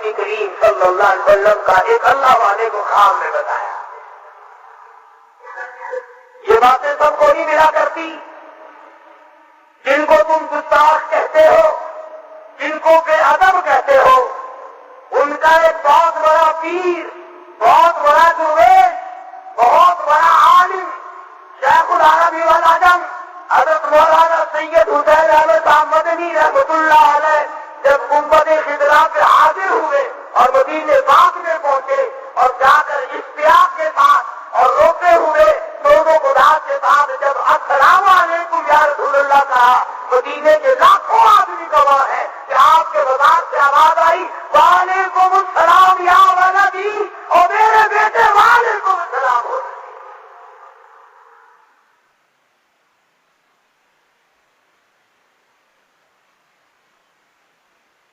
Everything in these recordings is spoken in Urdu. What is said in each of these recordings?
نبی کریم صلی اللہ علیہ وسلم کا ایک اللہ والے کو خواب میں بتایا. یہ باتیں سب کو نہیں ملا کرتی. جن کو تم گستاخ کہتے ہو، جن کو بے ادب کہتے ہو، ان کا ایک بہت بڑا پیر، بہت بڑا درویش، بہت بڑا عالم شیخ العرب والعجم حضرت مولانا سید حسین احمد صاحب مدنی رحمۃ اللہ علیہ جب گنبد خضرا پہ حاضر ہوئے اور مدینے پاک میں پہنچے اور جا کر اشتیاق کے ساتھ اور روتے ہوئے دونوں گداز کے ساتھ جب السلام علیکم یا رسول اللہ کہا، مدینے کے لاکھوں آدمی گواہ ہے کہ آپ کے بازار سے آواز آئی وعلیکم السلام یا ولدی، اور میرے بیٹے وعلیکم السلام ہو.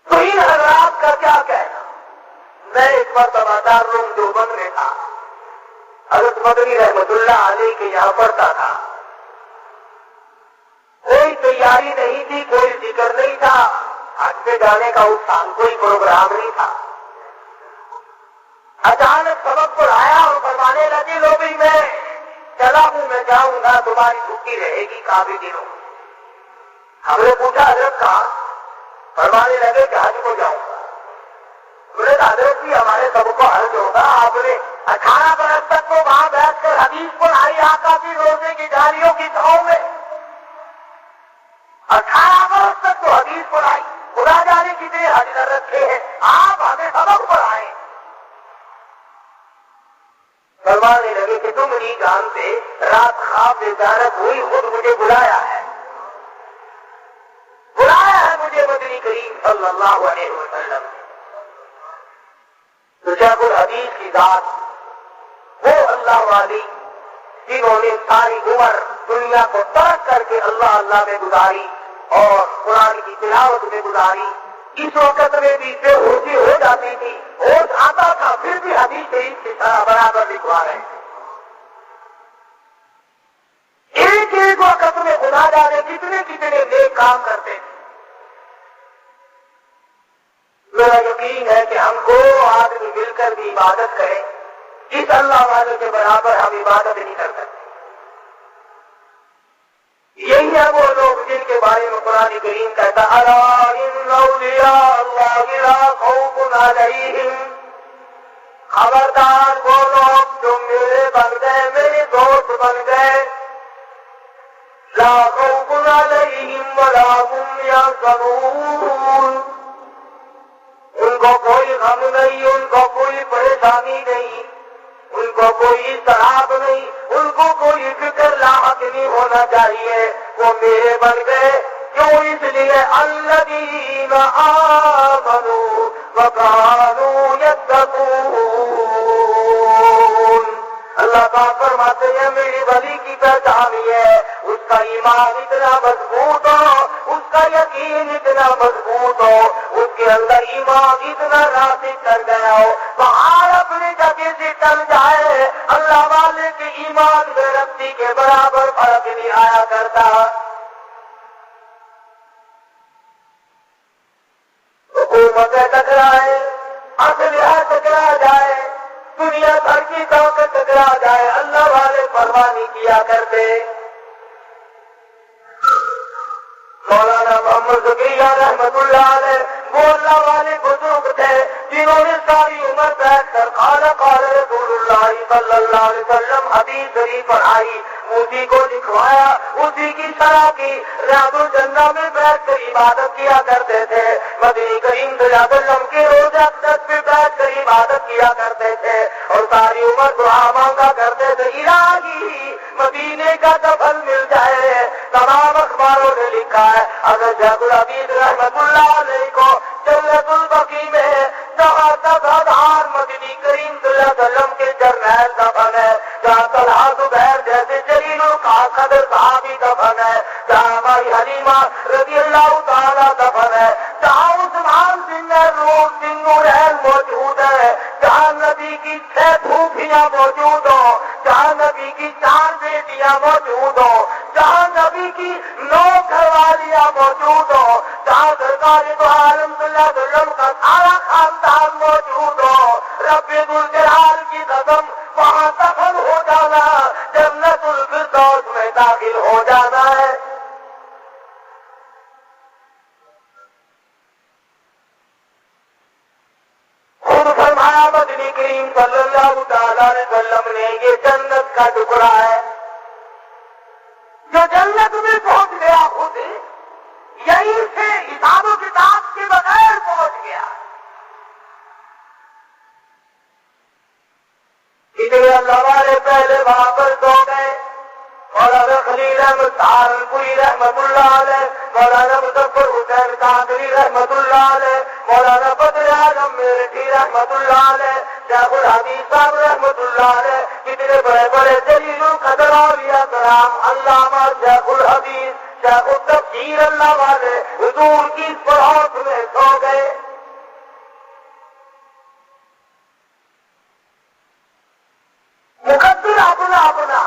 تو ان حضرات کا کیا کہنا. میں ایک مرتبہ دارالعلوم دیوبند میں تھا، حضرت مدنی رحمت اللہ علیہ کے یہاں پڑھتا تھا. کوئی تیاری نہیں تھی، کوئی ذکر نہیں تھا، حج پہ جانے کا اس سال کوئی پروگرام نہیں تھا. اچانک سبق پڑھایا اور فرمانے لگے لو بھائی میں چلا ہوں، میں جاؤں گا، تمہاری چھٹی رہے گی کافی دنوں. ہم نے پوچھا حضرت کہاں؟ فرمانے لگے کہ حج کو جاؤں گا. بولے حضرت جی ہمارے سب کو حج ہوگا، آپ نے 18 برس تک تو وہاں بیٹھ کر حدیث پڑھائی آقا کی روزے کی جاریوں کی چھاؤں میں. 18 برس تک تو حدیث پڑھائی، خدا جانے کتنے حج کر رکھے ہیں، آپ ہمیں سبق پڑھائیں. فرمانے لگے کہ تم نہیں جانتے، رات خواب میں زیارت ہوئی، خود مجھے بلایا ہے مجھے مدنی کریم صلی اللہ علیہ وسلم. تو شیخ الحدیث کی ذات، وہ اللہ والی جنہوں نے ساری عمر دنیا کو ترک کر کے اللہ اللہ میں گزاری اور قرآن کی تلاوت میں گزاری، اس وقت میں بھی بے ہوشی ہو جاتی تھی، ہوش آتا تھا پھر بھی حدیث شریف کی طرح برابر لکھوا رہے تھے. ایک ایک وقت میں خدا جانے کتنے کتنے نیک کام کرتے تھے. میرا یقین ہے کہ ہم کو آدمی مل کر بھی عبادت کریں، اس اللہ والے کے برابر ہم عبادت نہیں کر سکتے. یہی ہے وہ لوگ جن کے بارے میں قرآن کریم کہتا الا ان اولیاء اللہ لا خوف علیہم، خبردار وہ لوگ جو میرے بن گئے، میرے دوست بن گئے، لا خوف علیہم ولا هم یحزنون، ان کو کوئی غم نہیں، ان کو کوئی پریشانی نہیں، ان کو کوئی اضطراب نہیں، ان کو کوئی فکر لاحق نہیں ہونا چاہیے. وہ میرے بن گئے کیوں؟ اس لیے الذین آمنوا وکانوا یتقون. اللہ پاک فرماتے ہیں میری ولی کی پہچان ہے اس کا ایمان اتنا مضبوط ہو، اس کا یقین اتنا مضبوط ہو، اس کے اندر ایمان اتنا راسخ کر گیا ہو، پہاڑ اپنی جگہ سے ٹل جائے، اللہ والے کے ایمان میں رسی کے برابر فرق نہیں آیا کرتا. حکومتیں ٹکرائے، اسلحہ ٹکرا جائے، دنیا بھر کی طاقت ٹکرا جائے، اللہ والے پرواہ نہیں کیا کرتے. مولانا محمد زکریا رحمت اللہ علیہ وہ اللہ والے بزرگ تھے جنہوں نے ساری عمر بیٹھ کر قال قال رسول اللہ صلی اللہ علیہ وسلم حدیث شریف پڑھائی، اسی کو لکھوایا، اسی کی شرح کی، ریاض الجنہ میں بیٹھ کر عبادت کیا کرتے تھے. مدنی کریم صلی اللہ علیہ وسلم کے روزہ اقدس پہ بیٹھ کر عبادت کیا کرتے تھے اور ساری عمر دعا مانگا کرتے تھے الہی مدینے کا دفن مل جائے. تمام اخباروں نے لکھا ہے اگر شیخ الحدیث رحمت اللہ علیہ کو جنت البقیع میں 10,000 مدنی کریم صلی اللہ علیہ وسلم کے جرنیل دفن ہے، جہاں طلحہ زبیر جیسے جلیل القدر صحابی دفن ہے، جہاں ہماری حلیمہ رضی اللہ تعالیٰ دفن ہے، جہاں عثمان بن نورین موجود ہے، جہاں نبی کی 6 پھوپھیاں موجود ہوں، جہاں نبی کی 4 بیٹیاں موجود ہوں، جہاں نبی کی 9 گھر والیاں موجود ہوں، جہاں سرکار دو عالم صلی اللہ علیہ وسلم کا سارا خاندان موجود رب ذوالجلال کی قسم وہاں دفن ہو جانا، جنت الفردوس میں داخل ہو جانا ہے۔ خود فرمایا مدنی کریم صلی اللہ تعالی علیہ وسلم نے یہ جنت کا ٹکڑا ہے جو جنت میں پہنچ گیا، خود یہیں سے حساب و کتاب کے بغیر پہنچ گیا۔ اتنے اللہ والے پہلے وہاں پر سو گئے، مولانا خلیل احمد سہارنپوری رحمت اللہ علیہ، مولانا مظفر حسین کاندری رحمت اللہ علیہ، مولانا بدر اعظم میرٹھی رحمت اللہ علیہ، شیخ الحدیث صاحب رحمت اللہ علیہ، کتنے بڑے بڑے جلیل القدر اولیاء کرام، علامہ شیخ الحدیث، شیخ التفسیر اللہ والے حضور کی پڑوس میں سو گئے۔ مقدر اپنا اپنا،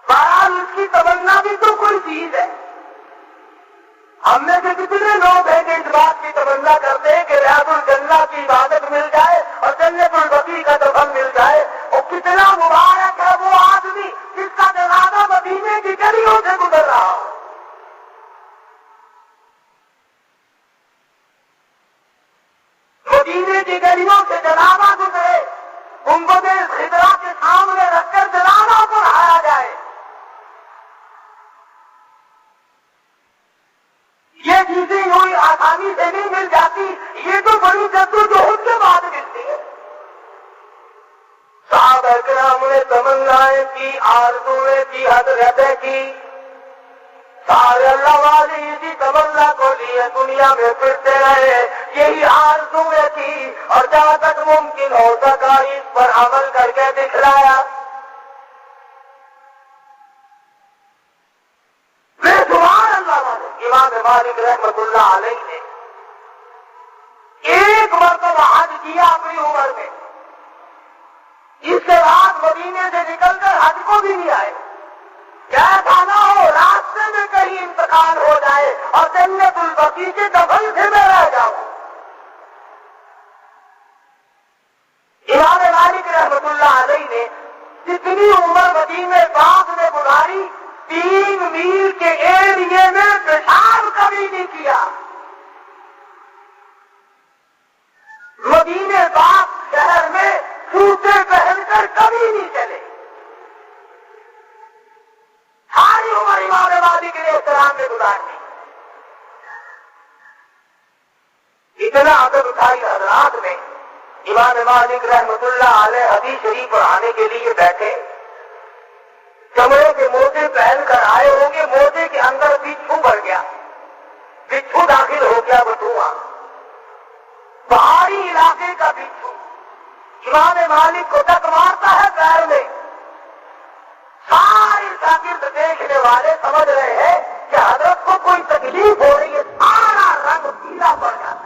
بہرحال اس کی تمنا بھی تو کوئی چیز ہے۔ ہم میں سے کتنے لوگ ہیں کہ اس بات کی تمنا کرتے ہیں کہ ریاض الجنہ کی عبادت مل جائے اور جنت البقیع کا دفن مل جائے، اور کتنا مبارک ہے وہ آدمی جس کا جنازہ مدینے کی گلیوں سے گزر رہا ہو۔ مدینے کی گلیوں سے جنازہ گزرے، گنبد خضرا کے سامنے رکھ کر جنازہ پڑھایا جائے، یہ چیزیں یوں آسانی سے نہیں مل جاتی، یہ تو بڑی جدوجہد کے بعد ملتی ہے۔ صحابہ کرام نے تمنائیں کی، آرزویں کی، حسرتیں کی، سارے اللہ والے اسی تمنا کو لیے دنیا میں پھرتے رہے، یہی آرزویں کی، اور جہاں تک ممکن ہو سکا اس پر عمل کر کے دکھلایا۔ بے شمار اللہ والے، امام مالک رحمت اللہ علیہ نے ایک مرتبہ حج کیا اپنی عمر میں، اس کے بعد مدینے سے نکل کر حج کو بھی نہیں آئے۔ ایسا نہ ہو راستے میں کہیں انتقال ہو جائے اور جنت البقیع کے دفن سے میں رہ جاؤں۔ امام مالک رحمت اللہ علیہ نے جتنی عمر مدینے پاک میں گزاری، 3 میل کے ایریے میں پیشاب کبھی نہیں کیا۔ مدینے پاک شہر میں جوتے پہن کر کبھی نہیں چلے۔ ساری عمر امام مالک نے احترام میں گزارنی۔ اتنا ادب اٹھائی حضرات میں، امام مالک رحمت اللہ علیہ حدیث شریف پڑھانے کے لیے بیٹھے، چمڑے کے موزے پہن کر آئے ہوں گے، موزے کے اندر بچھو بڑھ گیا، بچھو داخل ہو گیا بدھواں، پہاڑی علاقے کا بچھو امام مالک کو ٹک مارتا ہے پیر میں۔ سارے شاگرد دیکھنے والے سمجھ رہے ہیں کہ حضرت کو کوئی تکلیف ہو رہی ہے، سارا رنگ پیلا پڑ جاتا ہے۔